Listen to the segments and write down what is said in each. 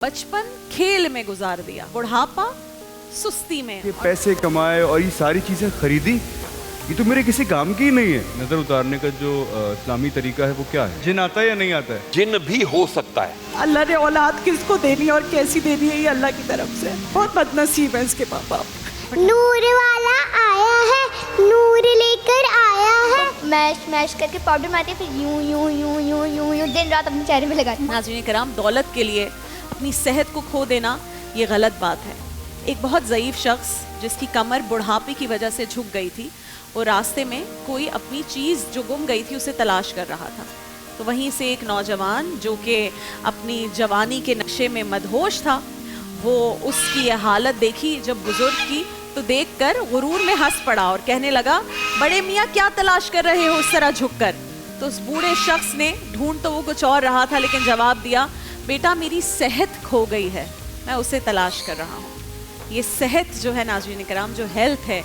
बचपन खेल में गुजार दिया, बुढ़ापा सुस्ती में। ये पैसे कमाए और ये सारी चीज़ें खरीदी, ये तो मेरे किसी काम की ही नहीं है। नज़र उतारने का जो इस्लामी तरीका है वो क्या है? जिन आता है या नहीं आता है? जिन भी हो सकता है। अल्लाह ने औलाद किसको देनी है और कैसी देनी है ये अल्लाह की तरफ से। बहुत बदनसीब है इसके पापा। नूर वाला आया है, नूर लेकर आया है। मैश करके पाउडर मारते फिर यूं यूं यूं यूं यूं यूं दिन रात अपने चेहरे में लगाते। नाज़रीन कराम, दौलत के लिए अपनी सेहत को खो देना ये गलत बात है। एक बहुत ज़ईफ़ शख्स जिसकी कमर बुढ़ापे की वजह से झुक गई थी, वो रास्ते में कोई अपनी चीज़ जो गुम गई थी उसे तलाश कर रहा था। तो वहीं से एक नौजवान जो कि अपनी जवानी के नशे में मदहोश था, वो उसकी ये हालत देखी जब बुजुर्ग की, तो देखकर गुरूर में हंस पड़ा और कहने लगा, बड़े मियाँ क्या तलाश कर रहे हो उस तरह झुक कर। तो उस बूढ़े शख्स ने, ढूंढ तो वो कुछ और रहा था, लेकिन जवाब दिया, बेटा मेरी सेहत खो गई है, मैं उसे तलाश कर रहा हूँ। ये सेहत जो है नाज़रीन कराम, जो हेल्थ है,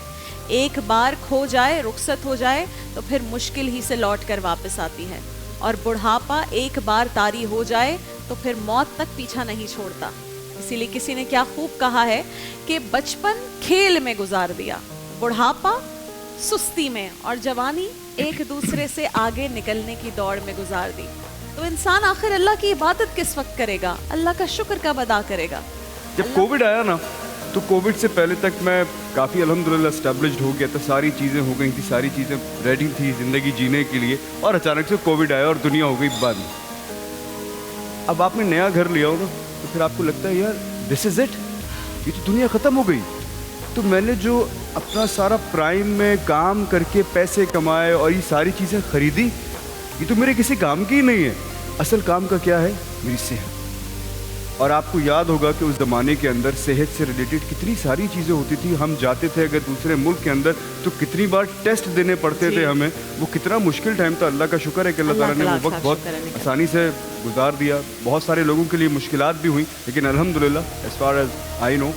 एक बार खो जाए, रुखसत हो जाए तो फिर मुश्किल ही से लौट कर वापस आती है। और बुढ़ापा एक बार तारी हो जाए तो फिर मौत तक पीछा नहीं छोड़ता। इसीलिए किसी ने क्या खूब कहा है कि बचपन खेल में गुजार दिया, बुढ़ापा सुस्ती में, और जवानी एक दूसरे से आगे निकलने की दौड़ में गुजार दी। तो इंसान आखिर अल्लाह की इबादत किस वक्त करेगा, अल्लाह का शुक्र कब अदा करेगा? जब कोविड आया ना, तो कोविड से पहले तक मैं काफ़ी अल्हम्दुलिल्लाह एस्टेब्लिश्ड हो गया था, सारी चीज़ें हो गई थी, सारी चीज़ें रेडी थी ज़िंदगी जीने के लिए, और अचानक से कोविड आया और दुनिया हो गई बंद। अब आपने नया घर लिया हो ना, तो फिर आपको लगता है यार दिस इज़ इट, ये तो दुनिया ख़त्म हो गई। तो मैंने जो अपना सारा प्राइम में काम करके पैसे कमाए और ये सारी चीज़ें खरीदी, ये तो मेरे किसी काम की ही नहीं है। असल काम का क्या है? मेरी सेहत। और आपको याद होगा कि उस ज़माने के अंदर सेहत से रिलेटेड कितनी सारी चीज़ें होती थी। हम जाते थे अगर दूसरे मुल्क के अंदर तो कितनी बार टेस्ट देने पड़ते थे हमें। वो कितना मुश्किल टाइम था। अल्लाह का शुक्र है कि अल्लाह ताला ने वो वक्त बहुत आसानी से गुजार दिया। बहुत सारे लोगों के लिए मुश्किलात भी हुई, लेकिन अल्हम्दुलिल्लाह as far as I know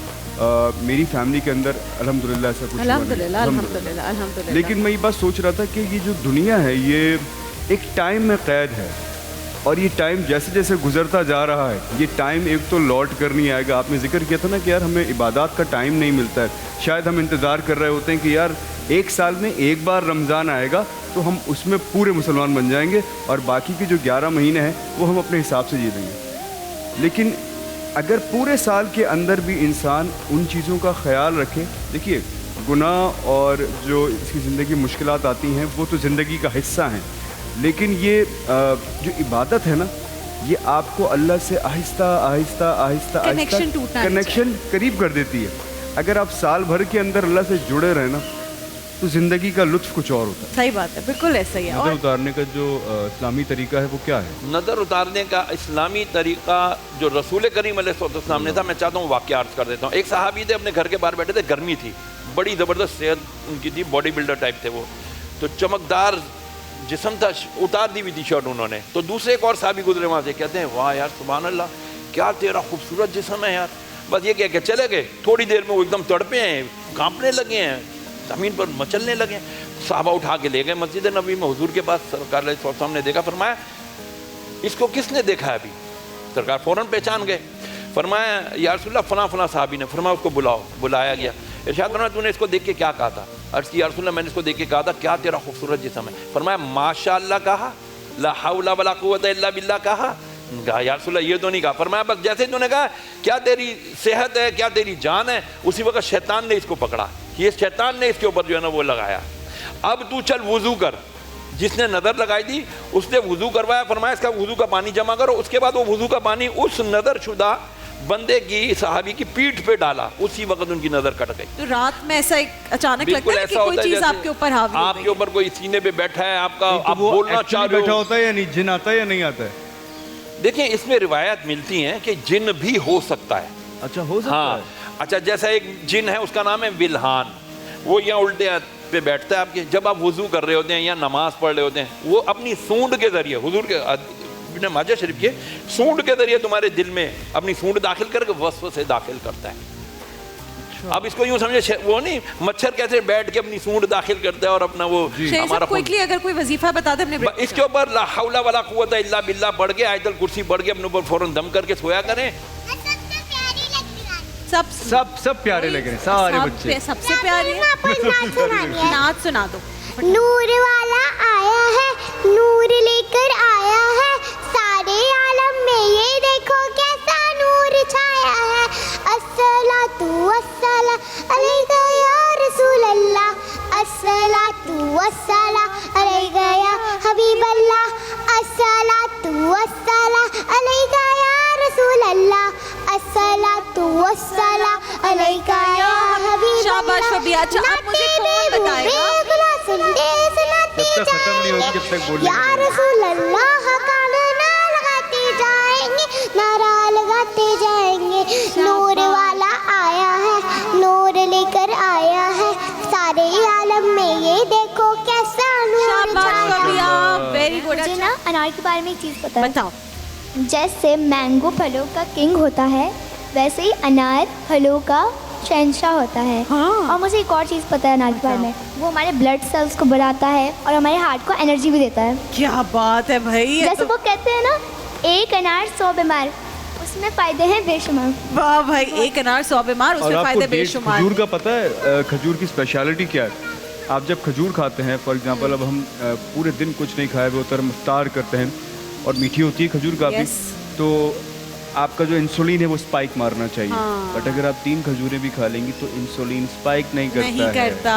मेरी फैमिली के अंदर अल्हम्दुलिल्लाह ऐसा कुछ अल्हम्दुलिल्लाह। लेकिन मैं ये बात सोच रहा था कि ये जो दुनिया है ये एक टाइम में क़ैद है, और ये टाइम जैसे जैसे गुजरता जा रहा है, ये टाइम एक तो लौट कर नहीं आएगा। आपने जिक्र किया था ना कि यार हमें इबादत का टाइम नहीं मिलता है। शायद हम इंतज़ार कर रहे होते हैं कि यार एक साल में एक बार रमज़ान आएगा तो हम उसमें पूरे मुसलमान बन जाएंगे, और बाकी के जो 11 महीने हैं वो हम अपने हिसाब से जी लेंगे। लेकिन अगर पूरे साल के अंदर भी इंसान उन चीज़ों का ख्याल रखे, देखिए गुनाह और जो इसकी ज़िंदगी मुश्किलात आती हैं वो तो ज़िंदगी का हिस्सा हैं, लेकिन ये जो इबादत है ना, ये आपको अल्लाह से आहिस्ता आहिस्ता आहिस्ता कनेक्शन करीब कर देती है। अगर आप साल भर के अंदर अल्लाह से जुड़े रहे ना, तो ज़िंदगी का लुत्फ़ कुछ और होता है। सही बात है, बिल्कुल ऐसा ही है। नज़र उतारने का जो इस्लामी तरीका है वो क्या है? नज़र उतारने का इस्लामी तरीका जो रसूल करीम अलैहिस्सलाम ने था, मैं चाहता हूँ वाक़या अर्ज़ कर देता हूँ। एक सहाबी थे, अपने घर के बाहर बैठे थे, गर्मी थी, बड़ी ज़बरदस्त सेहत उनकी थी, बॉडी बिल्डर टाइप थे वो, तो चमकदार जिस्म था, उतार दी हुई थी शर्ट उन्होंने। तो दूसरे एक और साहबी गुजरे वहाँ से, कहते हैं वाह यार सुभान अल्लाह, क्या तेरा खूबसूरत जिस्म है यार। बस ये कह के चले गए। थोड़ी देर में वो एकदम तड़पे हैं, कांपने लगे हैं, ज़मीन पर मचलने लगे हैं। साहबा उठा के ले गए मस्जिद नबी में, हुजूर के पास। सरकार अलैहिस्सलाम ने देखा, फरमाया इसको किसने देखा है अभी? सरकार फ़ौरन पहचान गए। फरमाया या रसूलल्लाह फलां फलां साहबी ने। फरमाया उसको बुलाओ। बुलाया गया। इरशाद फरमाया तूने इसको देख के क्या कहा था? अर्ज़ की या रसूलल्लाह मैंने इसको देख के कहा था क्या तेरा खूबसूरत जिस्म है। फरमाया माशाअल्लाह कहा, ला हौला वला कुव्वता इल्ला बिल्लाह कहा? या रसूलल्लाह ये तो नहीं कहा। फरमाया बस जैसे तूने कहा क्या तेरी सेहत है, क्या तेरी जान है, उसी वक्त शैतान ने इसको पकड़ा। ये शैतान ने इसके ऊपर जो है ना वो लगाया। अब तू चल वुज़ू कर। जिसने नज़र लगाई थी उसने वुज़ू करवाया। फरमाया इसका वुज़ू का पानी जमा करो। उसके बाद वो वुज़ू का पानी उस नज़र शुदा बंदे की, सहाबी की पीठ पे डाला। उसी वक्त उनकी नज़र कट गई। तो रात में ऐसा एक अचानक लगता है कि कोई चीज़ आपके ऊपर हावी हो गई, आपके ऊपर कोई सीने पे बैठा है, आपका तो आप बोलना चाह रहे बैठा हो। होता है या नहीं, जिन आता है या नहीं आता है? देखिए इसमें रिवायत मिलती हैं कि जिन भी हो सकता है। अच्छा, हो सकता हाँ, है। अच्छा जैसा एक जिन है उसका नाम है विल्हान, वो यहाँ उल्टे हाथ पे बैठता है आपके। जब आप वुज़ू कर रहे होते हैं या नमाज पढ़ रहे होते हैं, वो अपनी सूंड के जरिए, हुजूर के इब्न माजा शरीफ के सूंड के जरिए तुम्हारे दिल में अपनी सूंड दाखिल करके वसवसे दाखिल करता है। अच्छा। अब इसको यूं समझे, वो नहीं मच्छर कैसे बैठ के अपनी सूंड दाखिल करता है और अपना वो हमारा क्विकली अगर कोई वजीफा बता दे अपने इसके ऊपर ला हौला वला कुव्वता इल्ला बिल्लाह पढ़ के, आयतुल कुर्सी पढ़ के अपने ऊपर फौरन दम करके सोया करें। सब प्यारे लग रहे हैं सारे बच्चे। सबसे प्यारे हैं। आपको एक नाच सुनानी है। नाच सुना दो। नूर वाला आया है, नूर लेकर आया है, सारे आलम में ये देखो कैसा नूर छाया है। अस्सलातु वस्सला अलैका या रसूल अल्लाह, अस्सलातु वस्सला अलैका या हबीब अल्लाह, अस्सलातु वस्सला अलैका या रसूल अल्लाह, अस्सलातु वस्सला अलैका या हबीब अल्लाह। शाबाश फबिया। अच्छा आप मुझे कौन बताएगा? जब तक खत्म नहीं होगी जब तक बोलिए। या रसूल अल्लाह का नारा लगाते जाएंगे, नारा लगाते जाएंगे। नूर वाला आया है, नूर लेकर आया है, सारे आलम में ये देखो कैसा नूर शाबाश छाया फबिया, है। Very good. मुझे ना अनार के बारे में एक चीज़ पता है। बताओ। जैसे मैंगो फलों का किंग होता है, वैसे ही अनार फलों का शहंशाह होता है। हाँ। और मुझे एक और चीज़ पता है अनार के बारे में, वो हमारे ब्लड सेल्स को बढ़ाता है और हमारे हार्ट को एनर्जी भी देता है। क्या बात है भाई। जैसे वो कहते हैं ना, एक अनार 100 बीमार, उसमें फ़ायदे हैं बेशुमार। वाह भाई, एक अनार 100 बीमार, और उसमें आपको फायदे डेट बेशुमार। खजूर का पता है? खजूर की स्पेशलिटी क्या है? आप जब खजूर खाते हैं, फॉर एग्जांपल अब हम पूरे दिन कुछ नहीं खाए हुए होते, हम इफ्तार करते हैं और मीठी होती है खजूर काफ़ी, Yes. तो आपका जो इंसुलिन है वो स्पाइक मारना चाहिए। हाँ। बट अगर आप 3 खजूरें भी खा लेंगी तो इंसुलिन स्पाइक नहीं करता नहीं है। करता।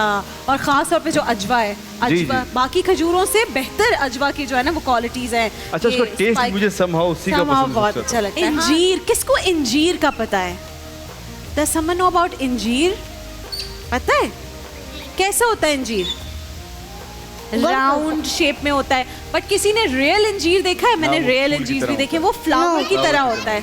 और खास तौर पे जो अजवा है, जी, अजवा जी। बाकी खजूरों से बेहतर अजवा की जो है ना वो क्वालिटीज हैं। अच्छा, उसका ये टेस्ट spike- मुझे somehow उसी का somehow पसंद बहुत है। अच्छा लगता है। इंजीर, किसको इंजीर का पता है? Does someone know about इंजीर? पता है कैसा होता है इंजीर? राउंड शेप में होता है, बट किसी ने रियल इंजीर देखा है? मैंने हाँ, वो रियल फूल की इंजीर तरह भी देखे, होता वो फ्लावर की flower तरह की होता है।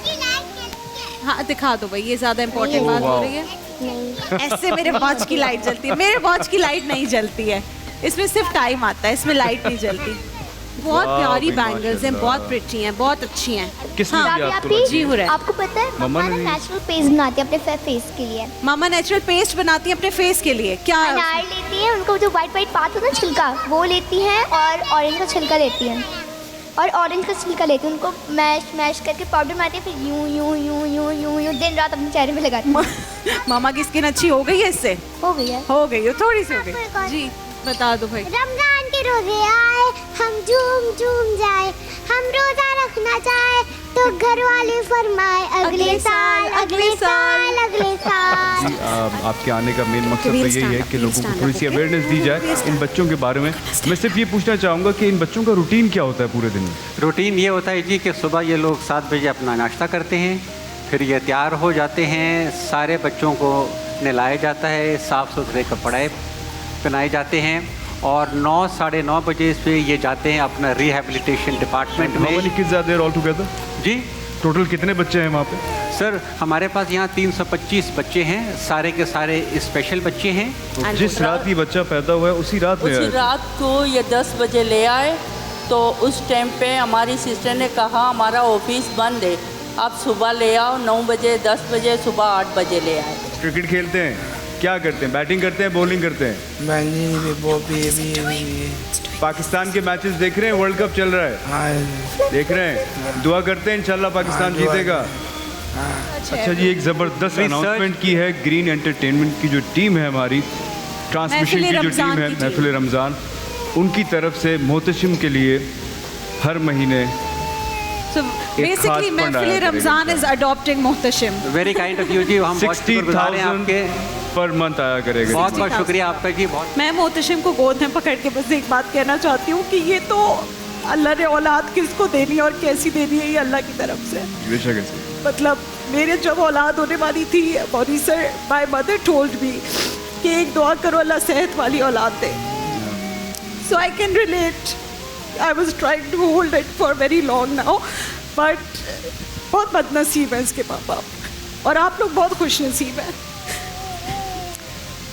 हाँ दिखा दो भाई, ये ज्यादा इंपॉर्टेंट बात हो वाह। रही है। नहीं, ऐसे मेरे वॉच की लाइट जलती है, मेरे वॉच की लाइट नहीं जलती है, इसमें सिर्फ टाइम आता है, इसमें लाइट नहीं जलती। बहुत वाह प्यारी भाई, बैंगल्स हैं, माशाल्लाह। बहुत प्रिटी हैं, बहुत अच्छी हैं। किसने हाँ, दिया राबिया आपको? भी, जी हो रहा है। आपको पता है मम्मा मम्मा ने ना नेचुरल पेस्ट बनाती है अपने फेस के लिए। मामा नेचुरल पेस्ट बनाती है अपने फेस के लिए। क्या? अनार लेती है, उनको जो वाइट वाइट पार्ट होता है ना छिलका, वो लेती हैं, और ऑरेंज का छिलका लेती हैं, और ऑरेंज का छिलका लेती हैं, उनको मैश करके पाउडर बनाती है, फिर यूं यूं यूं यूं यूं यूं दिन रात अपने चेहरे पे लगाती है। मामा की स्किन अच्छी हो गई है इससे? हो गई है। हो गई हो, थोड़ी सी हो आपको एक गई। और- जी बता दो भाई। रमजान के रोजे आए, हम झूम झूम जाए, हम रोजा रखना चाहे तो घर वाले फरमाए अगले साल, अगले साल, अगले साल। जी, आपके आने का मेन मकसद तो यही है कि लोगों को थोड़ी सी अवेयरनेस दी जाए इन बच्चों के बारे में। मैं सिर्फ ये पूछना चाहूँगा कि इन बच्चों का रूटीन क्या होता है पूरे दिन में? रूटीन ये होता है जी कि सुबह ये लोग 7 बजे अपना नाश्ता करते हैं, फिर ये तैयार हो जाते हैं, सारे बच्चों को नहलाया जाता है, साफ़ सुथरे कपड़े पहनाए जाते हैं, और 9 साढ़े 9 बजे से ये जाते हैं अपना रिहैबिलिटेशन डिपार्टमेंट How many में। kids are there all together? जी टोटल कितने बच्चे हैं वहाँ पे? सर, हमारे पास यहाँ 325 बच्चे हैं, सारे के सारे स्पेशल बच्चे हैं। तो जिस रात ये बच्चा पैदा हुआ है उसी रात में उसी आया? रात को ये 10 बजे ले आए, तो उस टाइम पे हमारी सिस्टर ने कहा हमारा ऑफिस बंद है, आप सुबह ले आओ 9 बजे, 10 बजे, सुबह 8 बजे ले आए। क्रिकेट खेलते हैं? क्या करते हैं? बैटिंग करते हैं, बॉलिंग करते हैं? पाकिस्तान के मैचेस देख रहे हैं? वर्ल्ड कप चल रहा है, देख रहे हैं? दुआ करते हैं इंशाल्लाह पाकिस्तान जीतेगा। अच्छा जी, एक ज़बरदस्त अनाउंसमेंट की है ग्रीन एंटरटेनमेंट की जो टीम है हमारी, ट्रांसमिशन की जो टीम है महफिल रमज़ान, उनकी तरफ से मोहतशिम के लिए हर महीने So basically fund महफिल आया रमजान करेगा। is adopting Mohtashim. Very kind of you ji, हम बहुत शुक्रगुजार हैं 60,000 आपके, पर मंथ आया करेगा। बहुत बहुत शुक्रिया आपका जी। बहुत मैं मोहतशिम को गोद में पकड़ के बस एक बात कहना चाहती हूँ कि ये तो अल्लाह ने औलाद किसको देनी है और कैसी देनी है, ये अल्लाह की तरफ से। बेशक ऐसे। मतलब मेरे जब औलाद होने वाली थी, Mouni sir my mother told me कि एक दुआ करो अल्लाह सेहत वाली औलाद दे। So I can relate. I was trying to hold it for very long now, but बहुत बदनसीब है इसके माँ बाप, और आप लोग बहुत खुश नसीब हैं।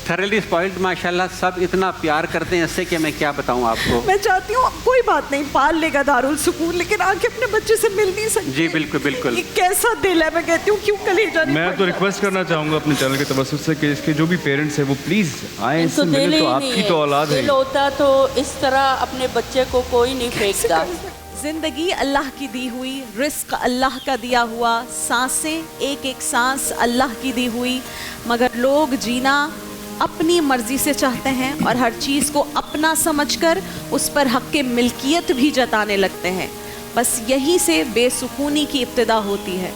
थरली स्पॉइल्ड माशाल्लाह, सब इतना प्यार करते हैं इससे कि मैं क्या बताऊं आपको। मैं चाहती हूँ कोई बात नहीं, पाल लेगा दारुल सुकून, लेकिन आके अपने बच्चे से मिल नहीं सकती। जी बिल्कुल बिल्कुल। ये कैसा दिल है, मैं कहती हूँ क्यों कलेजा नहीं मैं तो फटता? रिक्वेस्ट करना चाहूँगा अपने चैनल के तवज्जुह से कि इसके जो भी पेरेंट्स हैं वो प्लीज़ आए, इससे इनको मिले, देने तो ही आपकी नहीं तो है। औलाद है। दिल होता तो इस तरह अपने बच्चे को कोई नहीं फेंकता। जिंदगी अल्लाह की दी हुई, रिस्क अल्लाह का दिया हुआ, सांसें एक एक सांस अल्लाह की दी हुई, मगर लोग जीना अपनी मर्जी से चाहते हैं और हर चीज़ को अपना समझकर उस पर हक़ के मिल्कियत भी जताने लगते हैं। बस यहीं से बेसुकूनी की इब्तिदा होती है।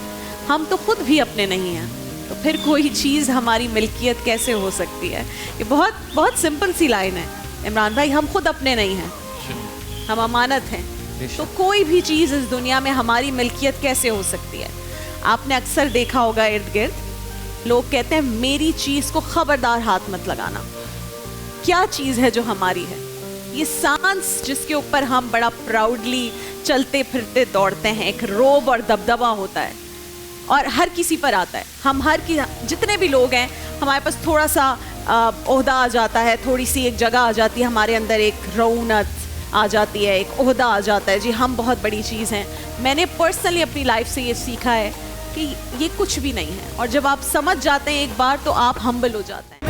हम तो खुद भी अपने नहीं हैं, तो फिर कोई चीज़ हमारी मिल्कियत कैसे हो सकती है? ये बहुत बहुत सिंपल सी लाइन है इमरान भाई, हम खुद अपने नहीं हैं, हम अमानत हैं, तो कोई भी चीज़ इस दुनिया में हमारी मिल्कियत कैसे हो सकती है? आपने अक्सर देखा होगा इर्द गिर्द लोग कहते हैं मेरी चीज़ को खबरदार हाथ मत लगाना। क्या चीज़ है जो हमारी है? ये सांस जिसके ऊपर हम बड़ा प्राउडली चलते फिरते दौड़ते हैं, एक रोब और दबदबा होता है और हर किसी पर आता है। हम जितने भी लोग हैं हमारे पास थोड़ा सा ओहदा आ जाता है, थोड़ी सी एक जगह आ जाती है, हमारे अंदर एक रौनक आ जाती है, एक ओहदा आ जाता है, जी हम बहुत बड़ी चीज़ हैं। मैंने पर्सनली अपनी लाइफ से ये सीखा है कि ये कुछ भी नहीं है, और जब आप समझ जाते हैं एक बार तो आप हम्बल हो जाते हैं।